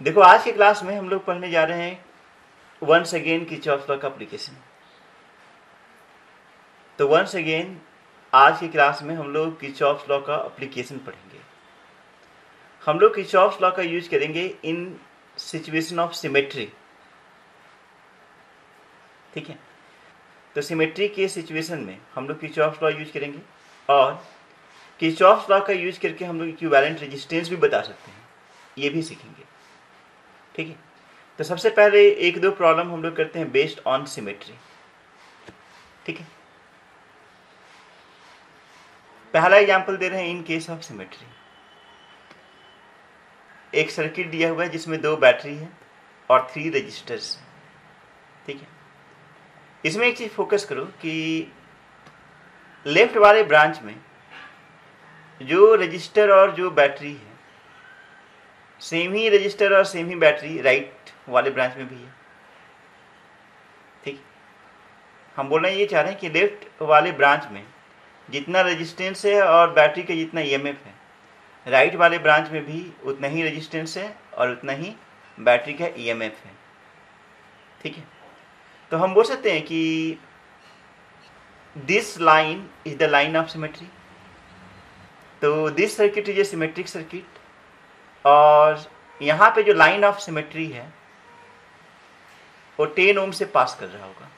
देखो आज की क्लास में हम लोग पढ़ने जा रहे हैं वंस अगेन किरचॉफ लॉ का एप्लीकेशन। तो वंस अगेन आज की क्लास में हम लोग किरचॉफ लॉ का एप्लीकेशन पढ़ेंगे। हम लोग किरचॉफ लॉ का यूज करेंगे इन सिचुएशन ऑफ सिमेट्री। ठीक है, तो सिमेट्री के सिचुएशन में हम लोग किरचॉफ लॉ यूज करेंगे और किरचॉफ लॉ का यूज करके हम लोग इक्विवेलेंट रेजिस्टेंस भी बता सकते हैं, ये भी सीखेंगे। ठीक है, तो सबसे पहले एक दो प्रॉब्लम हम लोग करते हैं बेस्ड ऑन सिमेट्री। ठीक है, पहला एग्जांपल दे रहे हैं इन केस ऑफ सिमेट्री। एक सर्किट दिया हुआ है जिसमें 2 बैटरी है और 3 रजिस्टर्स। ठीक है, इसमें एक चीज फोकस करो कि लेफ्ट वाले ब्रांच में जो रजिस्टर और जो बैटरी है सेम ही रजिस्टर और सेम ही बैटरी राइट वाले ब्रांच में भी है। ठीक, हम बोलना ये चाह रहे हैं कि लेफ्ट वाले ब्रांच में जितना रेजिस्टेंस है और बैटरी का जितना ईएमएफ है, राइट वाले ब्रांच में भी उतना ही रेजिस्टेंस है और उतना ही बैटरी का ईएमएफ है। ठीक है, तो हम बोल सकते हैं कि this line is the line of symmetry. तो this circuit is a symmetric circuit और यहाँ पे जो लाइन ऑफ सिमेट्री है वो 10 ओम से पास कर रहा होगा।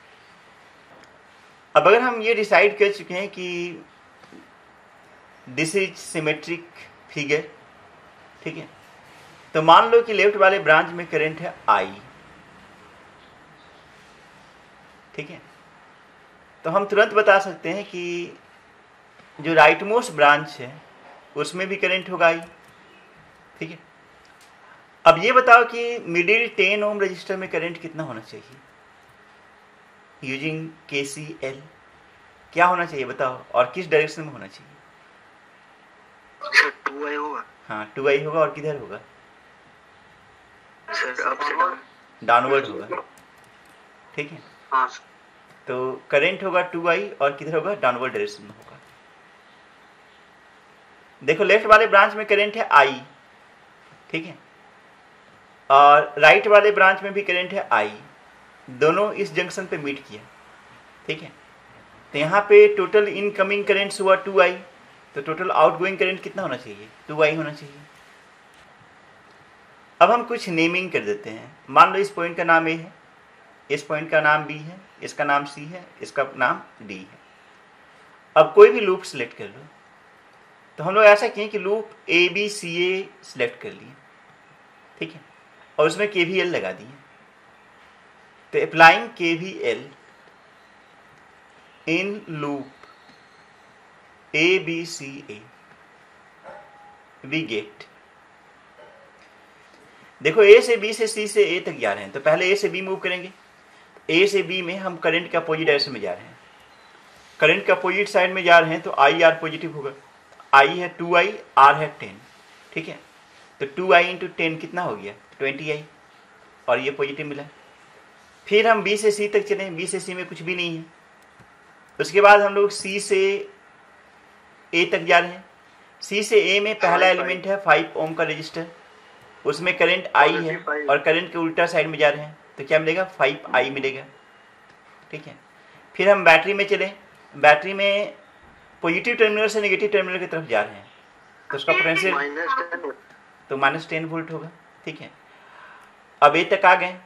अब अगर हम ये डिसाइड कर चुके हैं कि दिस इज सिमेट्रिक फिगर, ठीक है, तो मान लो कि लेफ्ट वाले ब्रांच में करंट है I। ठीक है, तो हम तुरंत बता सकते हैं कि जो राइट मोस्ट ब्रांच है उसमें भी करंट होगा I। ठीक है, अब ये बताओ कि मिडिल 10 ओम रजिस्टर में करंट कितना होना चाहिए यूजिंग KCL। क्या होना चाहिए बताओ, और किस डायरेक्शन में होना चाहिए? 2i होगा। हाँ 2i होगा, और किधर होगा? सर अप से डाउन, डाउनवर्ड होगा। ठीक है, हाँ तो करंट होगा 2i और किधर होगा? डाउनवर्ड डायरेक्शन में होगा। देखो लेफ्ट वाले ब्रांच में करंट है I, ठीक है, और राइट वाले ब्रांच में भी करंट है I। दोनों इस जंक्शन पे मीट किया। ठीक है, तो यहाँ पे टोटल इनकमिंग करंट हुआ 2i, तो टोटल आउटगोइंग करंट कितना होना चाहिए? 2i होना चाहिए। अब हम कुछ नेमिंग कर देते हैं। मान लो इस पॉइंट का नाम A है, इस पॉइंट का नाम B है, इसका नाम C है, इसका नाम D है। अब कोई भी लूप सिलेक्ट कर लो। तो हम लोग ऐसा किए कि लूप ABCA सिलेक्ट कर लिए, ठीक है, और उसमें KVL लगा दिए। तो applying KVL in loop ABCA we get, देखो A से B से C से A तक जा रहे हैं, तो पहले A से B मूव करेंगे। A से B में हम करंट के अपोजिट डायरेक्शन में जा रहे हैं। करंट के अपोजिट साइड में जा रहे हैं तो IR पॉजिटिव होगा। I है 2i, R है 10। ठीक है, तो 2i इंटू 10 कितना हो गया? 20i, और ये पॉजिटिव मिला। फिर हम B से C तक चले। B से C में कुछ भी नहीं है। उसके बाद हम लोग C से A तक जा रहे हैं। C से A में पहला एलिमेंट है 5 ओम का रजिस्टर, उसमें करंट I है और करंट के उल्टा साइड में जा रहे हैं, तो क्या मिलेगा? 5i मिलेगा। ठीक है, फिर हम बैटरी में चले। बैटरी में पॉजिटिव टर्मिनल से नेगेटिव टर्मिनल की तरफ जा रहे हैं, तो उसका पोटेंशियल तो -10 वोल्ट होगा। ठीक है, अब A तक आ गए।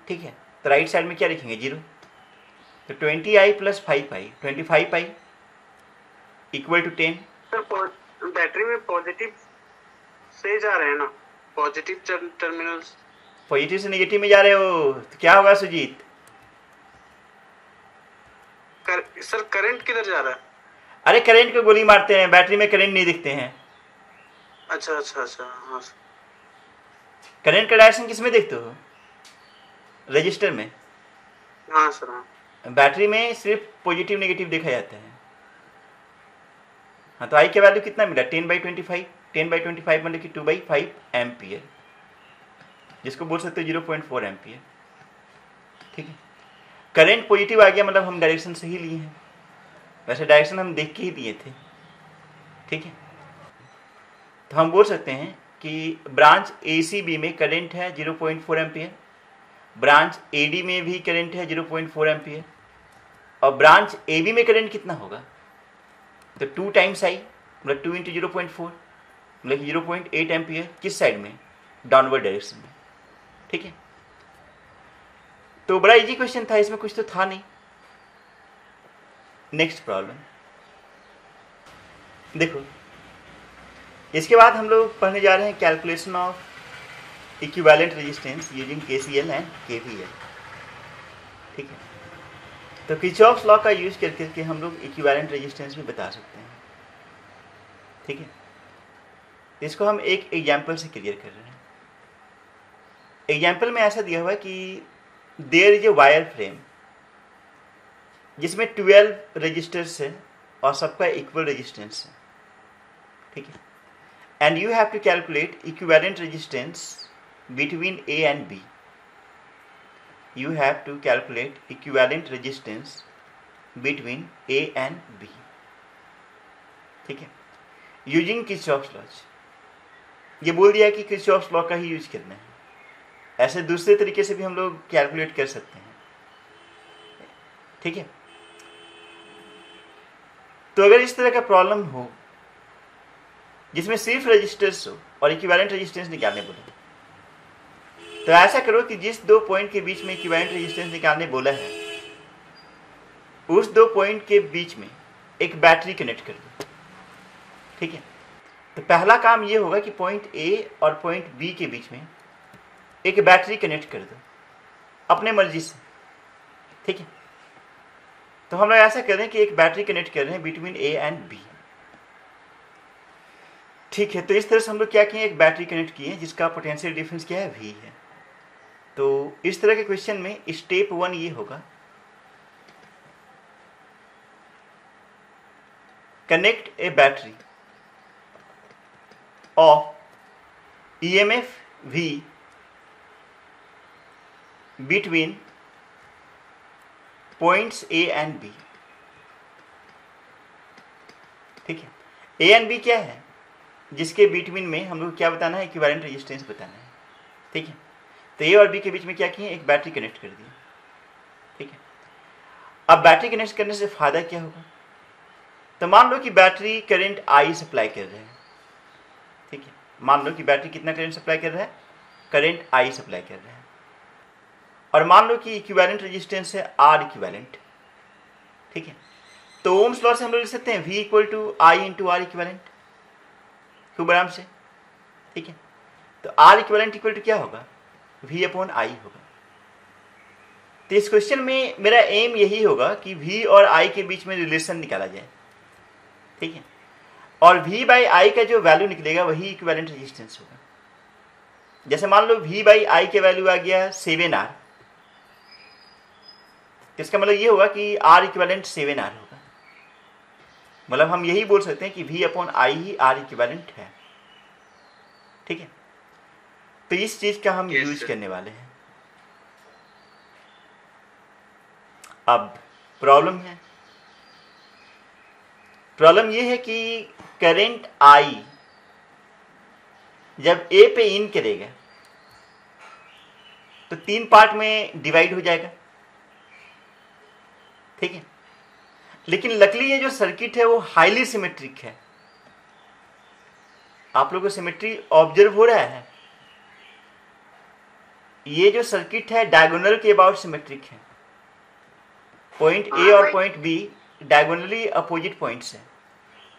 ठीक है, तो राइट साइड में क्या लिखेंगे? 0। तो 20i plus 5i, 25i equal to 10। Battery में पॉजिटिव से जा रहे हैं ना, पॉजिटिव टर्मिनल्स। पॉजिटिव से नेगेटिव में जा रहे हो तो क्या होगा सुजीत? सर करंट किधर जा रहा है? अरे करंट को गोली मारते हैं, बैटरी में करंट नहीं दिखते हैं। अच्छा अच्छा अच्छा, हाँ। करंट का डायरेक्शन किस में देखते हो? रजिस्टर में। हाँ सर, हाँ। बैटरी में सिर्फ पॉजिटिव नेगेटिव देखा जाता है। हाँ, तो आई की वैल्यू कितना मिला? 10/25। 10/25 मतलब कि 2/5 एम्पियर, जिसको बोल सकते हो 0.4 एम्पियर। ठीक है, करंट पॉजिटिव आ गया मतलब हम डायरेक्शन सही लिए हैं। वैसे डायरेक्शन हम देख के ही दिए थे। ठीक है, तो हम बोल सकते हैं कि ब्रांच ACB में करंट है 0.4 एम्पियर, ब्रांच AD में भी करंट है 0.4 एम्पियर, और ब्रांच AB में करंट कितना होगा? तो 2 टाइम्स I, मतलब 2 × 0.4 मतलब 0.8 एम्पियर। किस साइड में? डाउनवर्ड डायरेक्शन में। ठीक है, तो बड़ा इजी क्वेश्चन था, इसमें कुछ तो था नहीं। नेक्स्ट प्रॉब्लम देखो, इसके बाद हम लोग पढ़ने जा रहे हैं calculation of equivalent resistance using KCL and KVL। ठीक है, तो किरचॉफ्स लॉ का यूज करके हम लोग इक्विवेलेंट रेजिस्टेंस भी बता सकते हैं। ठीक है, इसको हम एक एग्जाम्पल से क्लियर कर रहे हैं। एग्जाम्पल में ऐसा दिया हुआ है कि there is a wire frame जिसमें 12 रजिस्टर्स है और सबका इक्वल रेजिस्टेंस है। ठीक है, and you have to calculate equivalent resistance between A and B। You have to calculate equivalent resistance between A and B। ठीक है, यूजिंग किरचॉफ्स लॉ। ये बोल दिया कि किरचॉफ्स लॉ का ही यूज करना है, ऐसे दूसरे तरीके से भी हम लोग कैलकुलेट कर सकते हैं। ठीक है, तो अगर इस तरह का प्रॉब्लम हो जिसमें सिर्फ रजिस्टर्स हो और इक्विवेलेंट रेजिस्टेंस निकालने बोले, तो ऐसा करो कि जिस 2 पॉइंट के बीच में इक्विवेलेंट रेजिस्टेंस निकालने बोला है, उस 2 पॉइंट के बीच में एक बैटरी कनेक्ट कर दो। ठीक है, तो पहला काम ये होगा कि पॉइंट A और पॉइंट B के बीच में एक बैटरी कनेक्ट कर दो अपने मर्जी से। ठीक है, तो हम लोग ऐसा कर रहे हैं कि एक बैटरी कनेक्ट कर रहे हैं बिटवीन A एंड B। ठीक है, तो इस तरह से हम लोग क्या किए, एक बैटरी कनेक्ट किए जिसका पोटेंशियल डिफरेंस क्या है, V है। तो इस तरह के क्वेश्चन में स्टेप 1 ये होगा, connect A battery of EMF V between points A and B। ठीक है, A एंड B क्या है, जिसके बिटवीन में हम लोग क्या बताना है, इक्विवेलेंट रेजिस्टेंस बताना है। ठीक है, तो A और B के बीच में क्या किए, एक बैटरी कनेक्ट कर दी। ठीक है, अब बैटरी कनेक्ट करने से फायदा क्या होगा, तो मान लो कि बैटरी करंट I सप्लाई कर रहे हैं। ठीक है, मान लो कि बैटरी कितना करंट सप्लाई कर रहा है, करंट I सप्लाई कर रहा है, और मान लो कि इक्विवेलेंट रेजिस्टेंस है R इक्विवेलेंट। ठीक है, तो ओम्स लॉ से हम लोग लिख सकते हैं V = I × R इक्विवेलेंट, खूब आराम से। ठीक है, तो R इक्विवेलेंट इक्वल टू क्या होगा, V/I होगा। तो इस क्वेश्चन में मेरा एम यही होगा कि V और I के बीच में रिलेशन निकाला जाए। ठीक है, और V/I का जो वैल्यू निकलेगा वही इक्विवेलेंट रेजिस्टेंस होगा। जैसे मान लो V/I के वैल्यू आ गया 7R, तो इसका मतलब ये होगा कि R इक्विवेलेंट 7R होगा। मतलब हम यही बोल सकते हैं कि V/I ही R इक्विवेलेंट है। ठीक है, तो इस चीज का हम यूज करने वाले हैं। अब प्रॉब्लम है, प्रॉब्लम ये है कि करंट I जब A पे इन करेगा तो 3 पार्ट में डिवाइड हो जाएगा। ठीक है, लेकिन लकीली ये जो सर्किट है वो हाईली सिमेट्रिक है। आप लोगों को सिमेट्री ऑब्जर्व हो रहा है, ये जो सर्किट है डायगोनल के अबाउट सिमेट्रिक है। पॉइंट A और point B diagonally opposite points है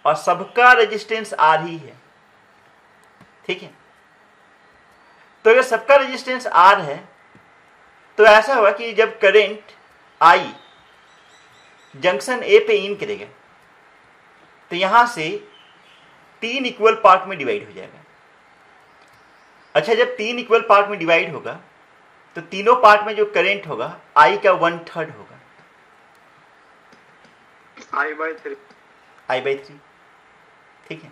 और सबका रेजिस्टेंस R ही है। ठीक है, तो अगर सबका रेजिस्टेंस R है तो ऐसा होगा कि जब करंट I जंक्शन A पे इन करेगा तो यहां से 3 इक्वल पार्ट में डिवाइड हो जाएगा। अच्छा, जब 3 इक्वल पार्ट में डिवाइड होगा तो तीनों पार्ट में जो करंट होगा I का 1/3 होगा, I/3। ठीक है,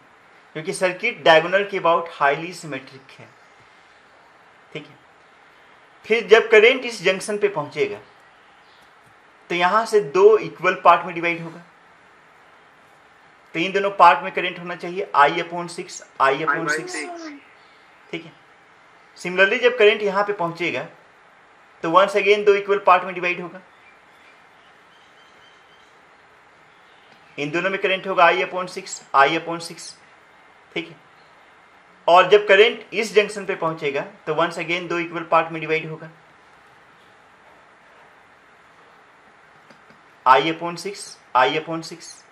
क्योंकि सर्किट डायगोनल के अबाउट हाईली सिमेट्रिक है। ठीक है, फिर जब करंट इस जंक्शन पे पहुंचेगा तो यहां से 2 इक्वल पार्ट में डिवाइड होगा, तो इन दोनों पार्ट में करंट होना चाहिए I/6, I/6। ठीक है। सिमिलरली जब करंट यहाँ पे पहुंचेगा तो वंस अगेन दो इक्वल पार्ट में डिवाइड होगा। इन दोनों में करंट होगा I/6, ठीक है। और जब करंट इस जंक्शन पे पहुंचेगा तो वंस अगेन दो इक्वल पार्ट में डिवाइड होगा, I/6,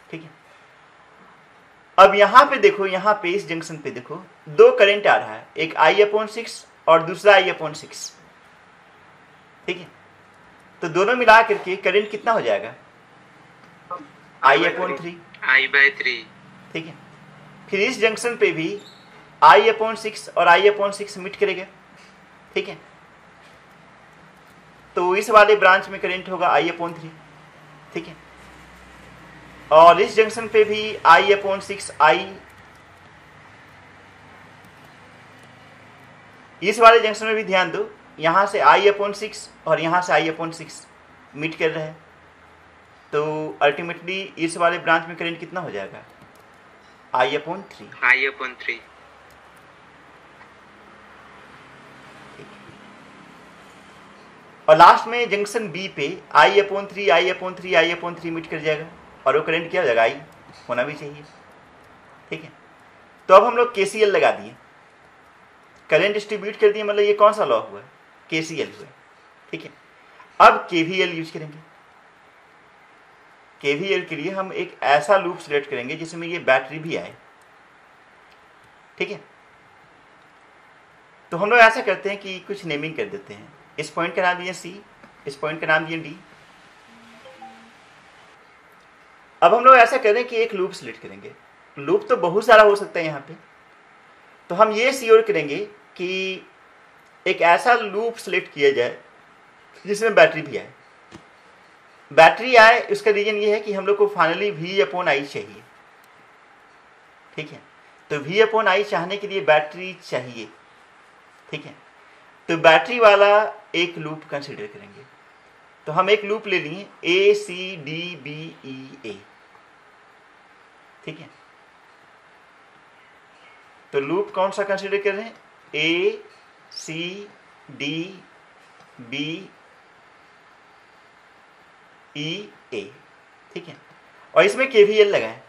ठीक है। अब यहां पे देखो, यहां पे इस जंक्शन पे देखो दो करंट आ रहा है, एक I/6 और दूसरा I/6, ठीक है। तो दोनों मिला करके करंट कितना हो जाएगा? I/3, ठीक है। फिर इस जंक्शन पे भी I/6 और I/6 मिट करेगा, ठीक है। तो इस वाले ब्रांच में करंट होगा I/3, ठीक है। और इस जंक्शन पे भी I/6 इस वाले जंक्शन में भी ध्यान दो, यहां से I/6 और यहां से I/6 मीट कर रहे हैं। तो अल्टीमेटली इस वाले ब्रांच में करंट कितना हो जाएगा? I/3। और लास्ट में जंक्शन बी पे I/3 मीट कर जाएगा और वो करंट क्या हो जाएगा? I होना भी चाहिए, ठीक है। तो अब हम लोग KCL लगा दिए, करंट डिस्ट्रीब्यूट कर दिए, मतलब ये कौन सा लॉ हुआ? KCL हुआ, ठीक है। अब KVL यूज करेंगे। KVL के लिए हम एक ऐसा लूप सिलेक्ट करेंगे जिसमें ये बैटरी भी आए, ठीक है। तो हम लोग ऐसा करते हैं कि कुछ नेमिंग कर देते हैं। इस पॉइंट का नाम दिए C, इस पॉइंट का नाम दिए D। अब हम लोग ऐसा करें कि एक लूप सिलेक्ट करेंगे। लूप तो बहुत सारा हो सकता है यहाँ पे, तो हम ये श्योर करेंगे कि एक ऐसा लूप सिलेक्ट किया जाए जिसमें बैटरी भी आए। बैटरी आए उसका रीजन ये है कि हम लोग को फाइनली V/I चाहिए, ठीक है। तो V/I चाहने के लिए बैटरी चाहिए, ठीक है। तो बैटरी वाला एक लूप कंसीडर करेंगे। तो हम एक लूप ले लिए ACDBEA, ठीक है। तो लूप कौन सा कंसीडर कर रहे हैं? ACDBEA, ठीक है। और इसमें KVL लगाएं।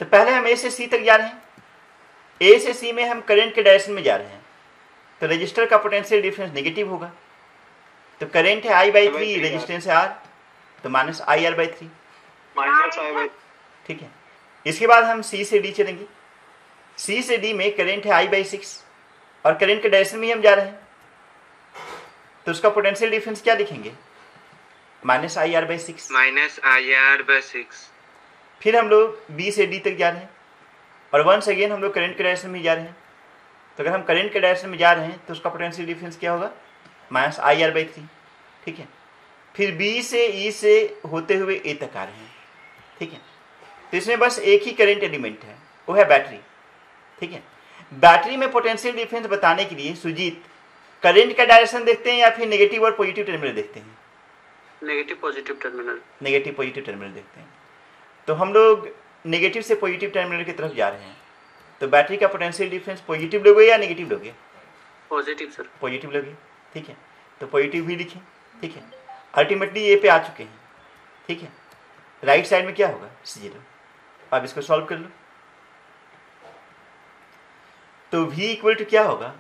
तो पहले हम A से C तक जा रहे हैं। A से C में हम करंट के डायरेक्शन में जा रहे हैं, तो रजिस्टर का पोटेंशियल डिफरेंस नेगेटिव होगा। तो करंट है I/3, रेजिस्टेंस है R, तो -IR/3, ठीक है। इसके बाद हम C से D चलेंगे। C से D में करंट है I/6 और करंट के डायरेक्शन में ही हम जा रहे हैं, तो उसका पोटेंशियल डिफरेंस क्या लिखेंगे? -IR/6। फिर हम लोग B से D तक जा रहे हैं और वंस अगेन हम लोग करंट के डायरेक्शन में जा रहे हैं। तो अगर हम करंट के डायरेक्शन में जा रहे हैं तो उसका पोटेंशियल डिफरेंस क्या होगा? -IR/3, ठीक है। फिर B से E से होते हुए A तक आ रहे हैं, ठीक है। तो इसमें बस एक ही करंट एलिमेंट है, वो है बैटरी, ठीक है। बैटरी में पोटेंशियल डिफरेंस बताने के लिए सुजीत करंट का डायरेक्शन देखते हैं या फिर नेगेटिव और पॉजिटिव टर्मिनल देखते हैं? नेगेटिव पॉजिटिव टर्मिनल देखते हैं। तो हम लोग नेगेटिव से पॉजिटिव टर्मिनल की तरफ जा रहे हैं। तो बैटरी का पोटेंशियल डिफरेंस पॉजिटिव लोगे या नेगेटिव लोगे? Positive sir. पॉजिटिव लोगे, ठीक है। तो पॉजिटिव भी लिखें, ठीक है। अल्टीमेटली ए पे आ चुके हैं, ठीक है। राइट साइड में क्या होगा? 0। अब इसको सॉल्व कर लो। तो V इक्वल टू क्या होगा?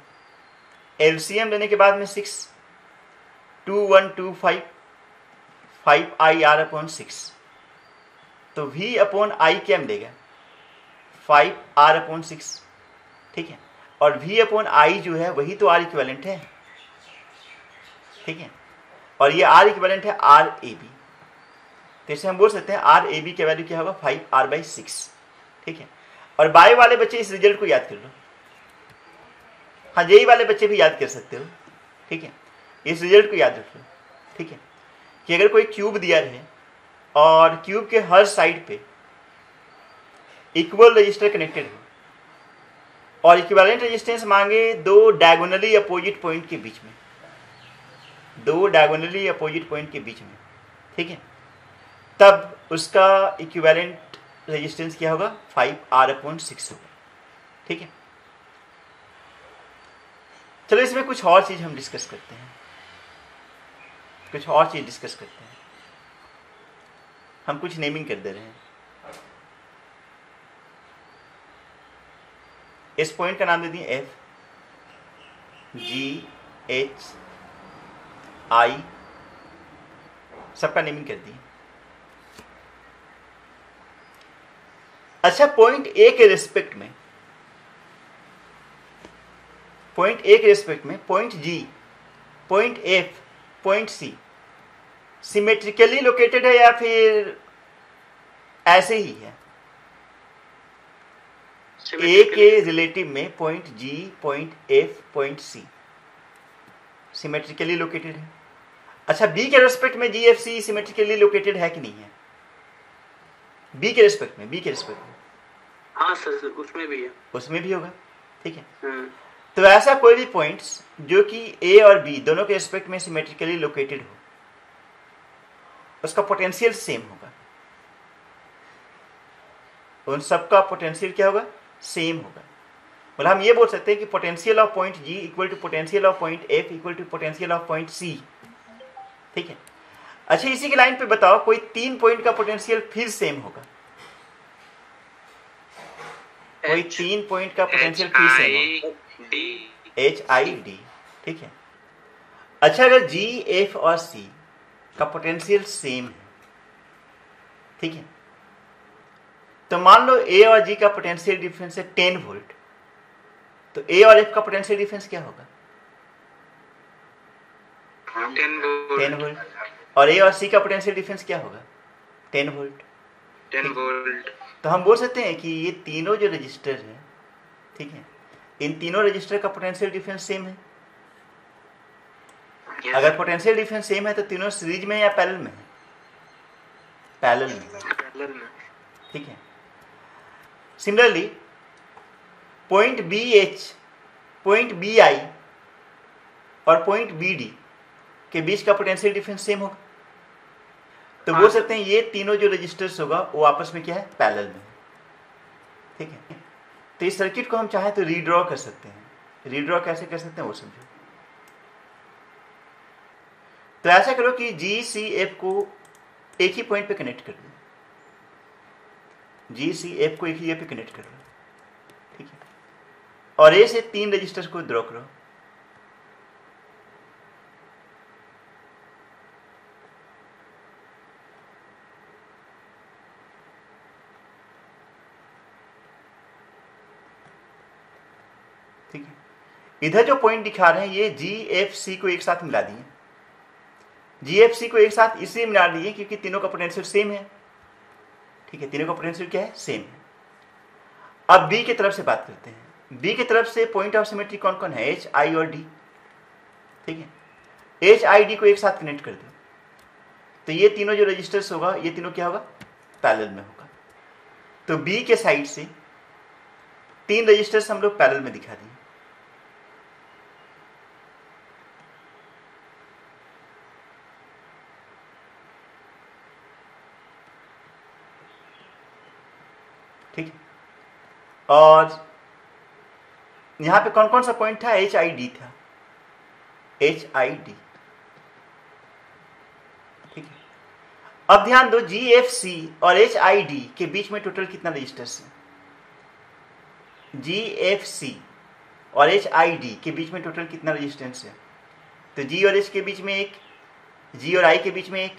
LCM लेने के बाद में 6, 2 1 2 5 5IR/6। तो V/I क्या मिलेगा? 5R/6, ठीक है। और V/I जो है वही तो R इक्विवेलेंट है, ठीक है। और ये R इक्विवेलेंट है RAB। तो इसे हम बोल सकते हैं RAB की वैल्यू क्या होगा? 5R/6, ठीक है। और बाय वाले बच्चे इस रिजल्ट को याद कर लो। हाँ, जेई वाले बच्चे भी याद कर सकते हो, ठीक है। इस रिजल्ट को याद रख लो, ठीक है। कि अगर कोई क्यूब दिया रहे और क्यूब के हर साइड पे इक्वल रजिस्टर कनेक्टेड हो और इक्विवेलेंट रेजिस्टेंस मांगे दो डायगोनली अपोजिट पॉइंट के बीच में, ठीक है, तब उसका इक्विवेलेंट रेजिस्टेंस क्या होगा 5R/6 होगा। ठीक है, चलो इसमें कुछ और चीज हम डिस्कस करते हैं, कुछ और चीज डिस्कस करते हैं। हम कुछ नेमिंग कर दे रहे हैं। इस पॉइंट का नाम दे दिए F G H I, सबका नेमिंग कर दिए। अच्छा, पॉइंट ए के रेस्पेक्ट में, पॉइंट ए के रेस्पेक्ट में point G, point F, point C symmetrically located है या फिर ऐसे ही है? ए के रिलेटिव में point G, point F, point C symmetrically located है। अच्छा, बी के रेस्पेक्ट में G F C symmetrically located है कि नहीं है? बी के रेस्पेक्ट में, बी के रेस्पेक्ट में हाँ सर, उसमें भी है, उसमें भी होगा। ठीक है, तो ऐसा कोई भी पॉइंट्स जो कि ए और बी दोनों के रेस्पेक्ट में सिमेट्रिकली लोकेटेड हो, उसका पोटेंशियल सेम होगा। उन सबका पोटेंशियल क्या होगा? सेम होगा। मतलब हम ये बोल सकते हैं कि potential of point G equal to potential of point F equal to potential of point C. ठीक है, अच्छा इसी की लाइन पे बताओ कोई 3 पॉइंट का पोटेंशियल फिर सेम होगा, कोई 3 पॉइंट का पोटेंशियल फिर सेम होगा, एच आई डी। ठीक है, अच्छा अगर जी एफ और सी का पोटेंशियल सेम है, ठीक है, तो मान लो ए और जी का पोटेंशियल डिफरेंस है 10 वोल्ट, तो ए और एफ का पोटेंशियल डिफरेंस क्या होगा? 10 वोल्ट। और ए और सी का पोटेंशियल डिफरेंस क्या होगा? 10 वोल्ट। 10 वोल्ट। तो हम बोल सकते हैं कि ये तीनों जो रजिस्टर है, ठीक है, इन तीनों रजिस्टर का पोटेंशियल डिफरेंस सेम है। अगर पोटेंशियल डिफरेंस सेम है तो तीनों सीरीज में या पैरेलल में है? पैरेलल में। ठीक है, similarly point B H, point B I और पॉइंट बी डी के बीच का पोटेंशियल डिफरेंस सेम होगा, तो बोल सकते हैं ये तीनों जो रजिस्टर्स होगा वो आपस में क्या है? पैरेलल में। ठीक है, तो इस सर्किट को हम चाहे तो रीड्रॉ कर सकते हैं। रीड्रॉ कैसे कर सकते हैं वो समझो। तो ऐसा करो कि जी सी एफ को एक ही पॉइंट पे कनेक्ट कर दो, जी सी एफ को एक ही पे कनेक्ट कर दो। ठीक है, और ए से 3 रजिस्टर्स को ड्रॉ करो। ठीक है, इधर जो पॉइंट दिखा रहे हैं ये जी एफ सी को एक साथ मिला दिए। जी एफ सी को एक साथ इसलिए मिला दिए क्योंकि तीनों का पोटेंशियल सेम है। ठीक है, तीनों का पोटेंशियल क्या है? सेम है। अब बी की तरफ से बात करते हैं। बी की तरफ से पॉइंट ऑफ सिमेट्री कौन कौन है? एच, आई और डी। ठीक है, एच आई डी को एक साथ कनेक्ट कर दो, तो ये तीनों जो रजिस्टर्स होगा ये तीनों क्या होगा? पैरेलल में होगा। तो बी के साइड से 3 रजिस्टर्स हम लोग पैरेलल में दिखा दिए। ठीक है, और यहां पे कौन कौन सा पॉइंट था? एच आई डी था, एच आई डी। ठीक है, अब ध्यान दो जी एफ सी और एच आई डी के बीच में टोटल कितना रजिस्टर्स है? जी एफ सी और एच आई डी के बीच में टोटल कितना रजिस्टेंस है? तो जी और एच के बीच में एक, जी और आई के बीच में एक।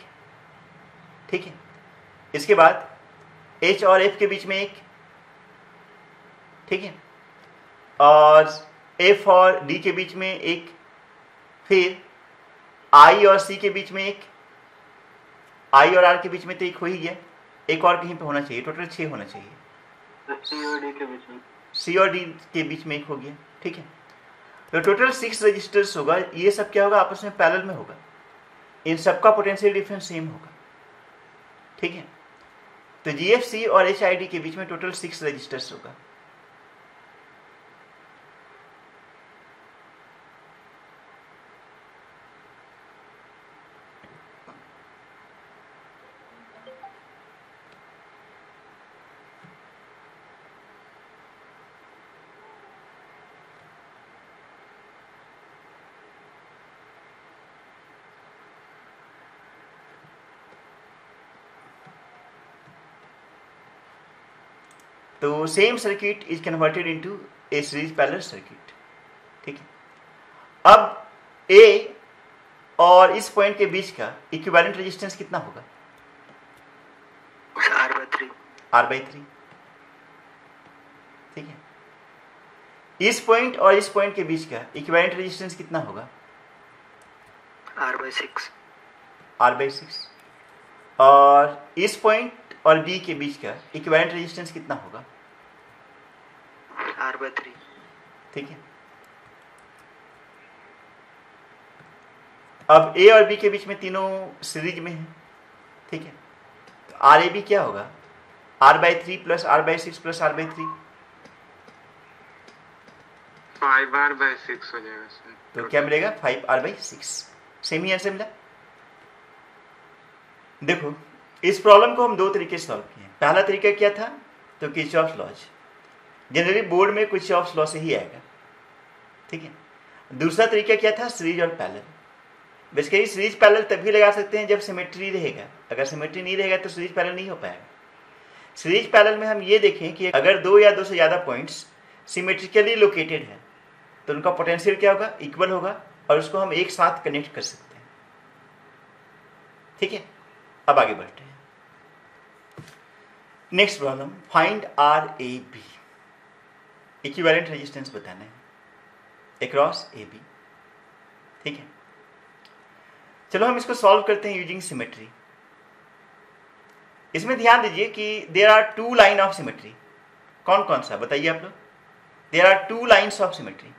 ठीक है, इसके बाद एच और एफ के बीच में एक। ठीक है, और एफ और डी के बीच में एक, फिर आई और सी के बीच में एक, आई और आर के बीच में तो एक हो ही गया, एक और कहीं पे होना चाहिए, टोटल 6 होना चाहिए। सी और डी के बीच में, सी और डी के बीच में एक हो गया। ठीक है, तो टोटल 6 रजिस्टर्स होगा। ये सब क्या होगा? आपस में पैरेलल में होगा। इन सबका पोटेंशियल डिफरेंस सेम होगा। ठीक है, तो जीएफसी और एचआईडी के बीच में टोटल 6 रजिस्टर्स होगा। तो same circuit is converted into A series parallel circuit. ठीक है, अब ए और इस पॉइंट के बीच का इक्विवेलेंट रेजिस्टेंस कितना होगा? R/3। ठीक है, इस पॉइंट और इस पॉइंट के बीच का इक्विवेलेंट रेजिस्टेंस कितना होगा? R/6। और इस पॉइंट और बी के बीच का इक्विवेलेंट रेजिस्टेंस कितना होगा? R/3। ठीक है, अब ए और बी के बीच में तीनों सीरीज में है। ठीक है, तो RAB क्या होगा? R/3 plus R/6 plus R/3। 5R/6 हो जाएगा सर। तो क्या मिलेगा? 5R/6। सेम ही आंसर मिला। देखो, इस प्रॉब्लम को हम दो तरीके से सॉल्व किए। पहला तरीका क्या था? तो किरचॉफ्स लॉज, जनरली बोर्ड में किरचॉफ्स लॉ से ही आएगा। ठीक है, दूसरा तरीका क्या था? सीरीज और पैरेलल। बेसिकली सीरीज पैरेलल तभी लगा सकते हैं जब सिमेट्री रहेगा, अगर सिमेट्री नहीं रहेगा तो सीरीज पैरेलल नहीं हो पाएगा। सीरीज पैरेलल में हम ये देखें कि अगर दो या दो से ज़्यादा पॉइंट्स सिमेट्रिकली लोकेटेड है तो उनका पोटेंशियल क्या होगा? इक्वल होगा, और उसको हम एक साथ कनेक्ट कर सकते हैं। ठीक है, अब आगे बढ़ते हैं। Next problem, find RAB। Equivalent resistance बताना है अक्रॉस AB। ठीक है, चलो हम इसको सॉल्व करते हैं यूजिंग सिमेट्री। इसमें ध्यान दीजिए कि there are two line of symmetry. कौन कौन सा बताइए आप लोग? There are two lines of symmetry.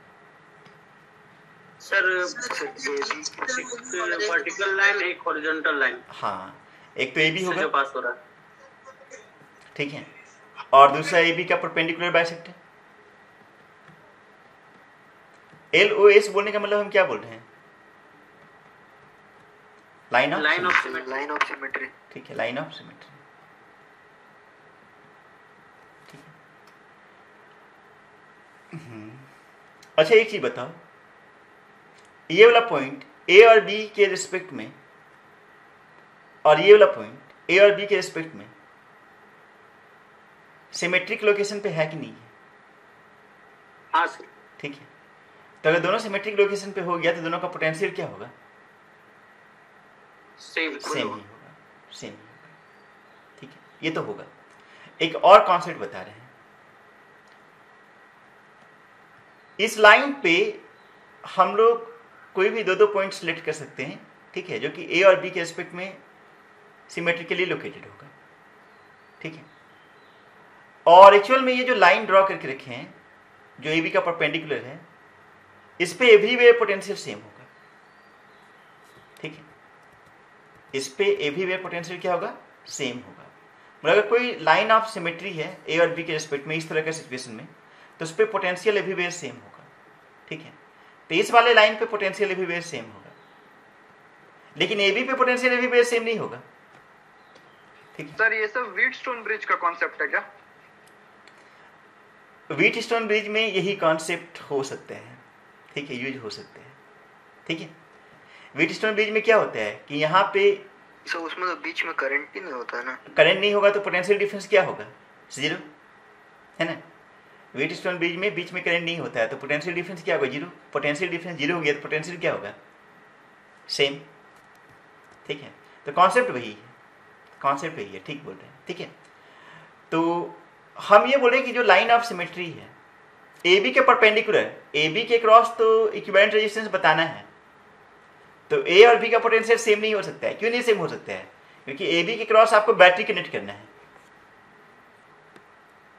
Sir एक वर्टिकल लाइन, एक हॉरिजॉन्टल लाइन। हाँ, एक तो AB होगा जो पास हो रहा है। ठीक है, और दूसरा AB का परपेंडिकुलर बाइसेक्टर। LOS बोलने का मतलब हम क्या बोल रहे हैं? Line of symmetry. ठीक है, लाइन ऑफ सिमेट्री। ठीक है, अच्छा एक चीज बताओ, ये वाला पॉइंट A और B के रिस्पेक्ट में और ये वाला पॉइंट A और B के रिस्पेक्ट में सिमेट्रिक लोकेशन पे है कि नहीं है? हाँ सर। ठीक है, तो अगर दोनों सिमेट्रिक लोकेशन पे हो गया तो दोनों का पोटेंशियल क्या होगा? सेम ही होगा। ठीक है, ये तो होगा। एक और कॉन्सेप्ट बता रहे हैं। इस लाइन पे हम लोग कोई भी दो पॉइंट सिलेक्ट कर सकते हैं। ठीक है, जो कि A और B के रिस्पेक्ट में सिमेट्रिकली लोकेटेड होगा। ठीक है, और एक्चुअल में ये जो लाइन ड्रॉ करके रखे हैं जो AB का परपेंडिकुलर है, इस पे एवरीवेयर पोटेंशियल सेम होगा। ठीक है, इस पे एवरीवेयर पोटेंशियल क्या होगा? सेम होगा। मतलब अगर कोई लाइन ऑफ सिमेट्री है A और B के रिस्पेक्ट में इस तरह का सिचुएशन में, तो उस पे पोटेंशियल एवरीवेयर सेम होगा। ठीक है, तो इस वाले लाइन पे पोटेंशियल एवरीवेयर सेम होगा, लेकिन AB पे पोटेंशियल एवरीवेयर सेम नहीं होगा। ठीक है सर, ये सब व्हीटस्टोन ब्रिज का कॉन्सेप्ट है क्या? व्हीटस्टोन ब्रिज में यही कॉन्सेप्ट हो सकते हैं। ठीक है, यूज हो सकते हैं। ठीक है, व्हीटस्टोन ब्रिज में क्या होता है कि यहाँ पे सर उसमें तो बीच में करंट ही नहीं होता ना। करंट नहीं होगा तो पोटेंशियल डिफरेंस क्या होगा? जीरो, है ना। व्हीटस्टोन ब्रिज में बीच में करंट नहीं होता है तो पोटेंशियल डिफरेंस क्या होगा? जीरो। पोटेंशियल डिफरेंस जीरो हो गया तो पोटेंशियल क्या होगा? सेम। ठीक है, तो कॉन्सेप्ट वही है, कॉन्सेप्ट वही है। ठीक बोल रहे हैं। ठीक है, तो हम ये बोले कि जो लाइन ऑफ सिमेट्री है AB के परपेंडिकुलर, AB के क्रॉस तो इक्विवेलेंट रेजिस्टेंस बताना है, तो A और B का पोटेंशियल सेम नहीं हो सकता है। क्यों नहीं सेम हो सकता है? क्योंकि AB के क्रॉस आपको बैटरी कनेक्ट करना है।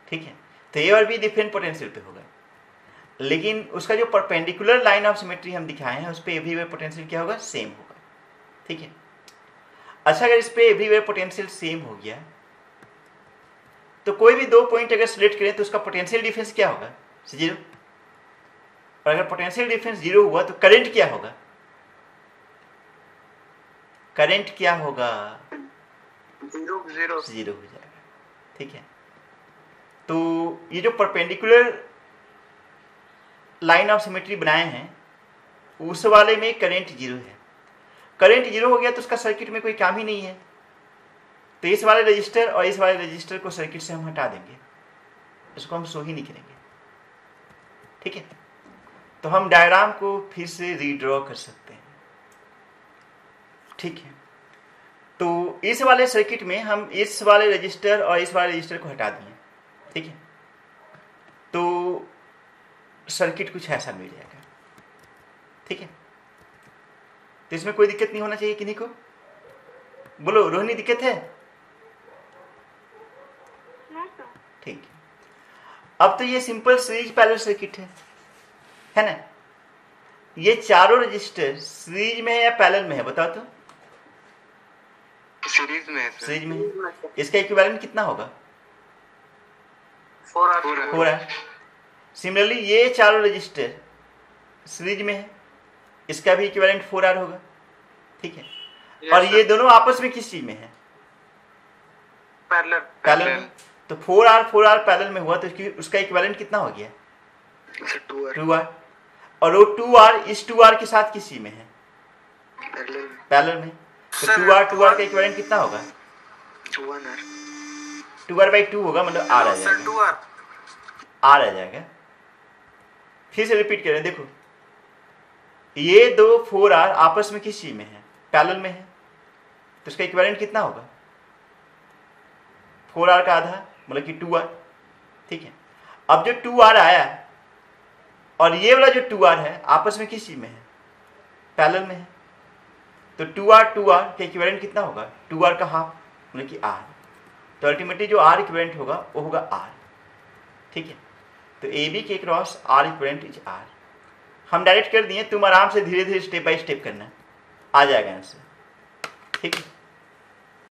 ठीक है, तो A और B डिफरेंट पोटेंशियल पे होगा, लेकिन उसका जो परपेंडिकुलर लाइन ऑफ सिमेट्री हम दिखाए हैं उस पर एवरीवेयर पोटेंशियल क्या होगा? सेम होगा। ठीक है, अच्छा अगर इस पे एवरीवेयर पोटेंशियल सेम हो गया तो कोई भी दो पॉइंट अगर सिलेक्ट करें तो उसका पोटेंशियल डिफरेंस क्या होगा? जीरो। और अगर पोटेंशियल डिफरेंस जीरो हुआ तो करंट क्या होगा? करंट क्या होगा? जीरो हो जाएगा। ठीक है, तो ये जो परपेंडिकुलर लाइन ऑफ सिमेट्री बनाए हैं उस वाले में करंट जीरो है। करंट जीरो हो गया तो उसका सर्किट में कोई काम ही नहीं है, तो इस वाले रजिस्टर और इस वाले रजिस्टर को सर्किट से हम हटा देंगे। इसको हम शो ही नहीं करेंगे। ठीक है, तो हम डायग्राम को फिर से रीड्रॉ कर सकते हैं। ठीक है, तो इस वाले सर्किट में हम इस वाले रजिस्टर और इस वाले रजिस्टर को हटा दिए। ठीक है, तो सर्किट कुछ ऐसा मिल जाएगा। ठीक है, तो इसमें कोई दिक्कत नहीं होना चाहिए किन्हीं को। बोलो रोहिणी, दिक्कत है? ठीक है, अब तो ये सिंपल सीरीज पैरेलल सर्किट है ना। ये चारों रजिस्टर सीरीज में है या पैरेलल में है बताओ तो? सीरीज में है सर। सीरीज में है। इसका इक्विवेलेंट कितना होगा? 4R। सिमिलरली ये चारों रजिस्टर सीरीज में है, इसका भी इक्विवेलेंट 4R होगा। ठीक है, और ये दोनों आपस में किस चीज में है? पैरेलल में। तो 4R पैरेलल में हुआ तो उसका इक्विवेलेंट कितना हो गया? 2R। और वो 2R इस 2R के साथ किस चीज में है? पैरेलल में। तो 2R का इक्विवेलेंट कितना होगा? 2R/2 होगा, मतलब R आ जाएगा। R आ जाएगा। फिर से रिपीट करें, देखो ये दो 4R आपस में किस चीज में है? पैरेलल में है, तो उसका इक्विवेलेंट कितना होगा? 4R का आधा, मतलब कि 2R। ठीक है, अब जो 2R आया और ये वाला जो 2R है आपस में किस चीज में है? पैरेलल में है, तो 2R का इक्विवेलेंट कितना होगा? 2R का हाफ, मतलब कि R। तो अल्टीमेटली जो R इक्विवेलेंट होगा वो होगा R। ठीक है, तो AB के cross R equivalent is R। हम डायरेक्ट कर दिए, तुम आराम से धीरे धीरे स्टेप बाय स्टेप करना, आ जाएगा आंसर। ठीक है।